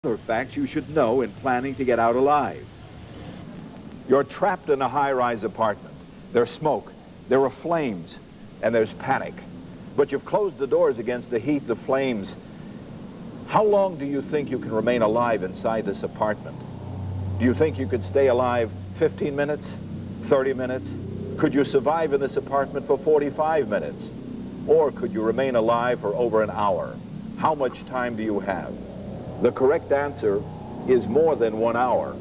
other facts you should know in planning to get out alive. You're trapped in a high-rise apartment. There's smoke, there are flames, and there's panic. But you've closed the doors against the heat, the flames. How long do you think you can remain alive inside this apartment? Do you think you could stay alive 15 minutes, 30 minutes? Could you survive in this apartment for 45 minutes? Or could you remain alive for over an hour? How much time do you have? The correct answer is more than 1 hour.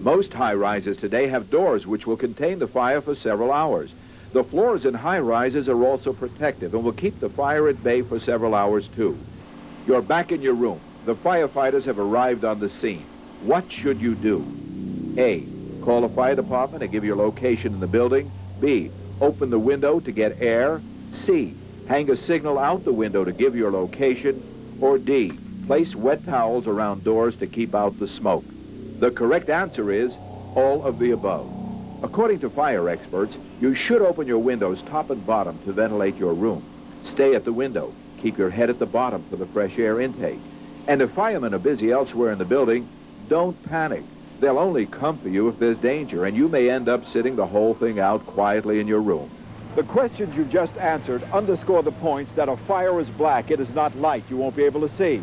Most high-rises today have doors which will contain the fire for several hours. The floors in high-rises are also protective and will keep the fire at bay for several hours too. You're back in your room. The firefighters have arrived on the scene. What should you do? A, call the fire department and give your location in the building. B, open the window to get air. C, hang a signal out the window to give your location. Or D, place wet towels around doors to keep out the smoke. The correct answer is all of the above. According to fire experts, you should open your windows top and bottom to ventilate your room. Stay at the window. Keep your head at the bottom for the fresh air intake. And if firemen are busy elsewhere in the building, don't panic. They'll only come for you if there's danger, and you may end up sitting the whole thing out quietly in your room. The questions you just answered underscore the points that a fire is black, it is not light, you won't be able to see.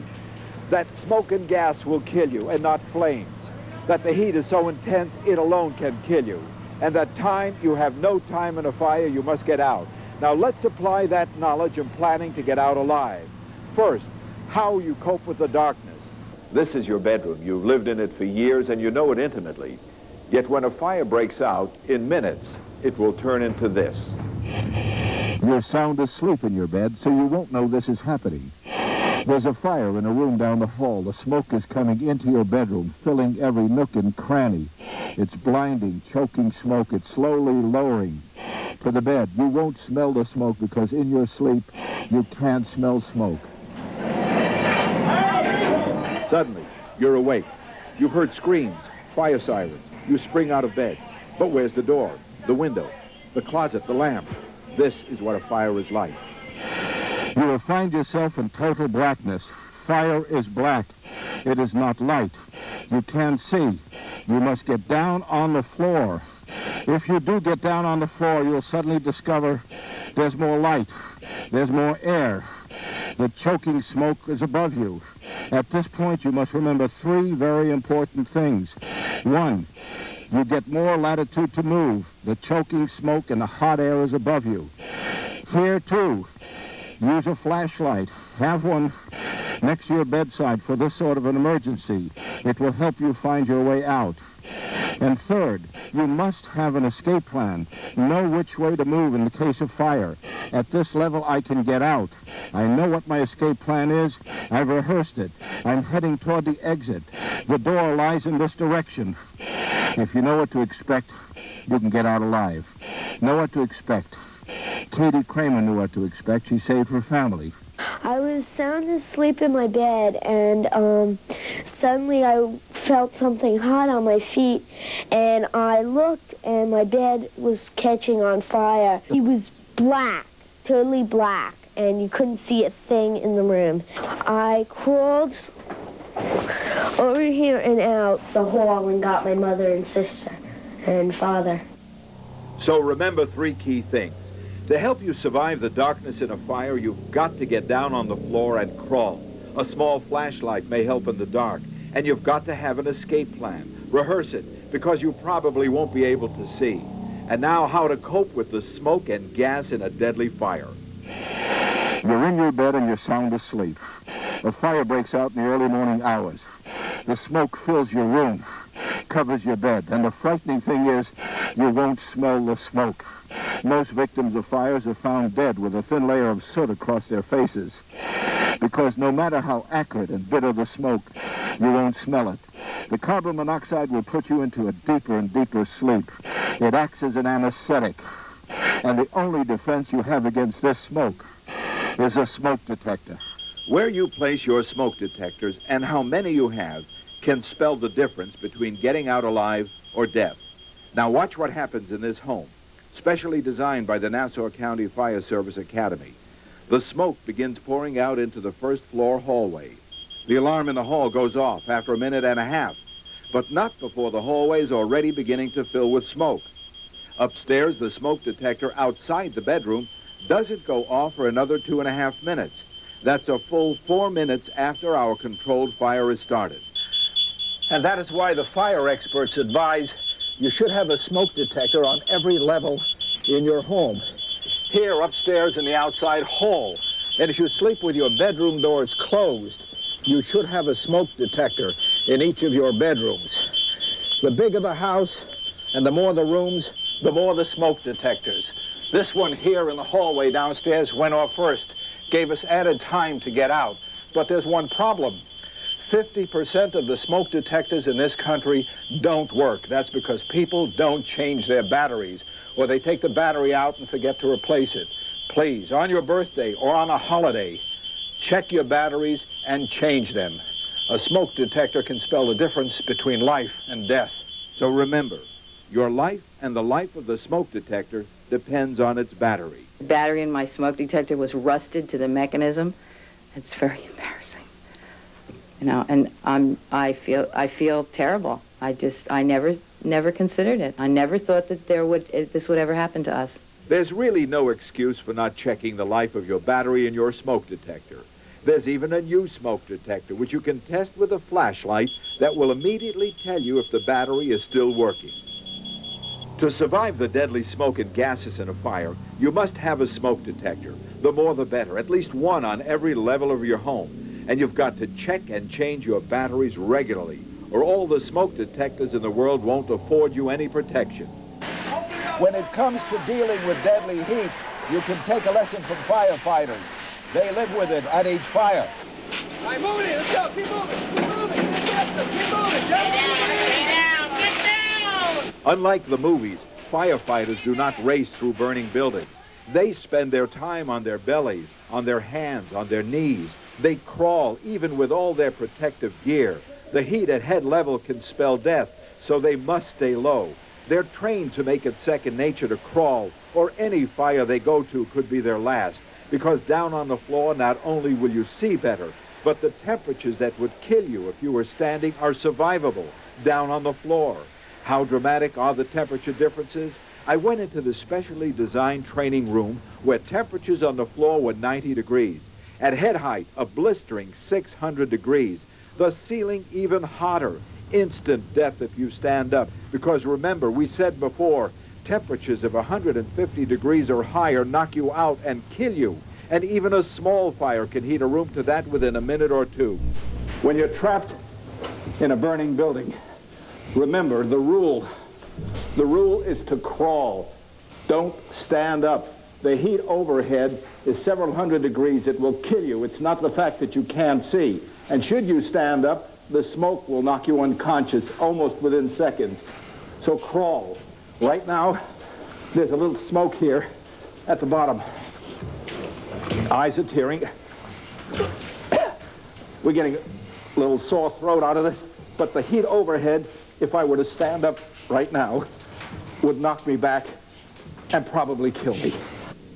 That smoke and gas will kill you and not flames. That the heat is so intense it alone can kill you. And that you have no time in a fire, you must get out. Now let's apply that knowledge in planning to get out alive. First, how you cope with the darkness. This is your bedroom. You've lived in it for years and you know it intimately. Yet when a fire breaks out, in minutes, it will turn into this. You're sound asleep in your bed, so you won't know this is happening. There's a fire in a room down the hall. The smoke is coming into your bedroom, filling every nook and cranny. It's blinding, choking smoke. It's slowly lowering to the bed. You won't smell the smoke because in your sleep, you can't smell smoke. Suddenly, you're awake. You've heard screams, fire sirens. You spring out of bed. But where's the door, the window, the closet, the lamp? This is what a fire is like. You will find yourself in total blackness. Fire is black. It is not light. You can't see. You must get down on the floor. If you do get down on the floor, you'll suddenly discover there's more light. There's more air. The choking smoke is above you. At this point, you must remember 3 very important things. 1, you get more latitude to move. The choking smoke and the hot air is above you. Here, too, use a flashlight. Have one next to your bedside for this sort of an emergency. It will help you find your way out. And third, you must have an escape plan. Know which way to move in the case of fire. At this level, I can get out. I know what my escape plan is. I've rehearsed it. I'm heading toward the exit. The door lies in this direction. If you know what to expect, you can get out alive. Know what to expect. Katie Kramer knew what to expect. She saved her family. I was sound asleep in my bed, and suddenly I felt something hot on my feet, and I looked, and my bed was catching on fire. It was black, totally black, and you couldn't see a thing in the room. I crawled over here and out the hall and got my mother and sister and father. So remember 3 key things. To help you survive the darkness in a fire, you've got to get down on the floor and crawl. A small flashlight may help in the dark, and you've got to have an escape plan. Rehearse it, because you probably won't be able to see. And now, how to cope with the smoke and gas in a deadly fire. You're in your bed and you're sound asleep. A fire breaks out in the early morning hours. The smoke fills your room, covers your bed, and the frightening thing is you won't smell the smoke. Most victims of fires are found dead with a thin layer of soot across their faces, because no matter how acrid and bitter the smoke, you won't smell it. The carbon monoxide will put you into a deeper and deeper sleep. It acts as an anesthetic, and the only defense you have against this smoke is a smoke detector. Where you place your smoke detectors and how many you have can spell the difference between getting out alive or death. Now watch what happens in this home, specially designed by the Nassau County Fire Service Academy. The smoke begins pouring out into the first floor hallway. The alarm in the hall goes off after a minute and a half, but not before the hallway is already beginning to fill with smoke. Upstairs, the smoke detector outside the bedroom doesn't go off for another 2.5 minutes. That's a full 4 minutes after our controlled fire is started. And that is why the fire experts advise you should have a smoke detector on every level in your home. Here, upstairs in the outside hall. And if you sleep with your bedroom doors closed, you should have a smoke detector in each of your bedrooms. The bigger the house and the more the rooms, the more the smoke detectors. This one here in the hallway downstairs went off first, gave us added time to get out. But there's one problem. 50% of the smoke detectors in this country don't work. That's because people don't change their batteries, or they take the battery out and forget to replace it. Please, on your birthday or on a holiday, check your batteries and change them. A smoke detector can spell the difference between life and death. So remember, your life and the life of the smoke detector depends on its battery. The battery in my smoke detector was rusted to the mechanism. It's very embarrassing. You know, and I feel terrible. I never considered it. I never thought that this would ever happen to us. There's really no excuse for not checking the life of your battery in your smoke detector. There's even a new smoke detector, which you can test with a flashlight that will immediately tell you if the battery is still working. To survive the deadly smoke and gases in a fire, you must have a smoke detector. The more the better, at least one on every level of your home. And you've got to check and change your batteries regularly, or all the smoke detectors in the world won't afford you any protection. When it comes to dealing with deadly heat, you can take a lesson from firefighters. They live with it at each fire. All right, move it. Let's go. Keep moving. Keep moving. Keep moving. Get down. Get down. Unlike the movies, firefighters do not race through burning buildings. They spend their time on their bellies, on their hands, on their knees. They crawl, even with all their protective gear. The heat at head level can spell death, so they must stay low. They're trained to make it second nature to crawl, or any fire they go to could be their last, because down on the floor, not only will you see better, but the temperatures that would kill you if you were standing are survivable down on the floor. How dramatic are the temperature differences? I went into the specially designed training room where temperatures on the floor were 90 degrees. At head height, a blistering 600 degrees. The ceiling even hotter. Instant death if you stand up. Because remember, we said before, temperatures of 150 degrees or higher knock you out and kill you. And even a small fire can heat a room to that within a minute or two. When you're trapped in a burning building, remember the rule. The rule is to crawl. Don't stand up. The heat overhead is several hundred degrees. It will kill you. It's not the fact that you can't see. And should you stand up, the smoke will knock you unconscious almost within seconds. So crawl. Right now, there's a little smoke here at the bottom. Eyes are tearing. We're getting a little sore throat out of this, but the heat overhead, if I were to stand up right now, would knock me back and probably kill me.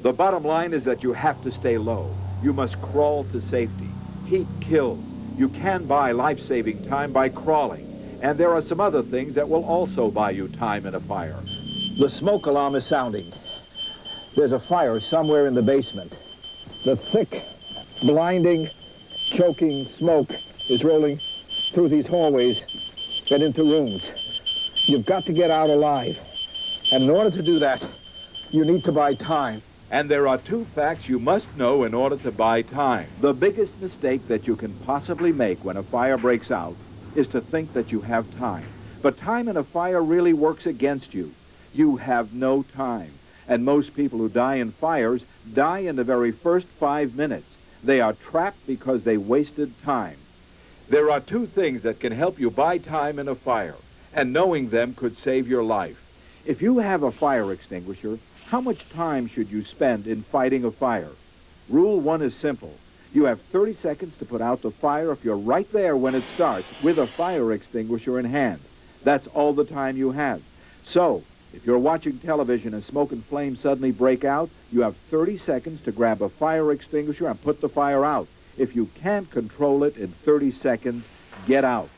The bottom line is that you have to stay low. You must crawl to safety. Heat kills. You can buy life-saving time by crawling. And there are some other things that will also buy you time in a fire. The smoke alarm is sounding. There's a fire somewhere in the basement. The thick, blinding, choking smoke is rolling through these hallways and into rooms. You've got to get out alive. And in order to do that, you need to buy time. And there are two facts you must know in order to buy time. The biggest mistake that you can possibly make when a fire breaks out is to think that you have time. But time in a fire really works against you. You have no time. And most people who die in fires die in the very first 5 minutes. They are trapped because they wasted time. There are two things that can help you buy time in a fire, and knowing them could save your life. If you have a fire extinguisher, how much time should you spend in fighting a fire? Rule 1 is simple. You have 30 seconds to put out the fire if you're right there when it starts with a fire extinguisher in hand. That's all the time you have. So, if you're watching television and smoke and flames suddenly break out, you have 30 seconds to grab a fire extinguisher and put the fire out. If you can't control it in 30 seconds, get out.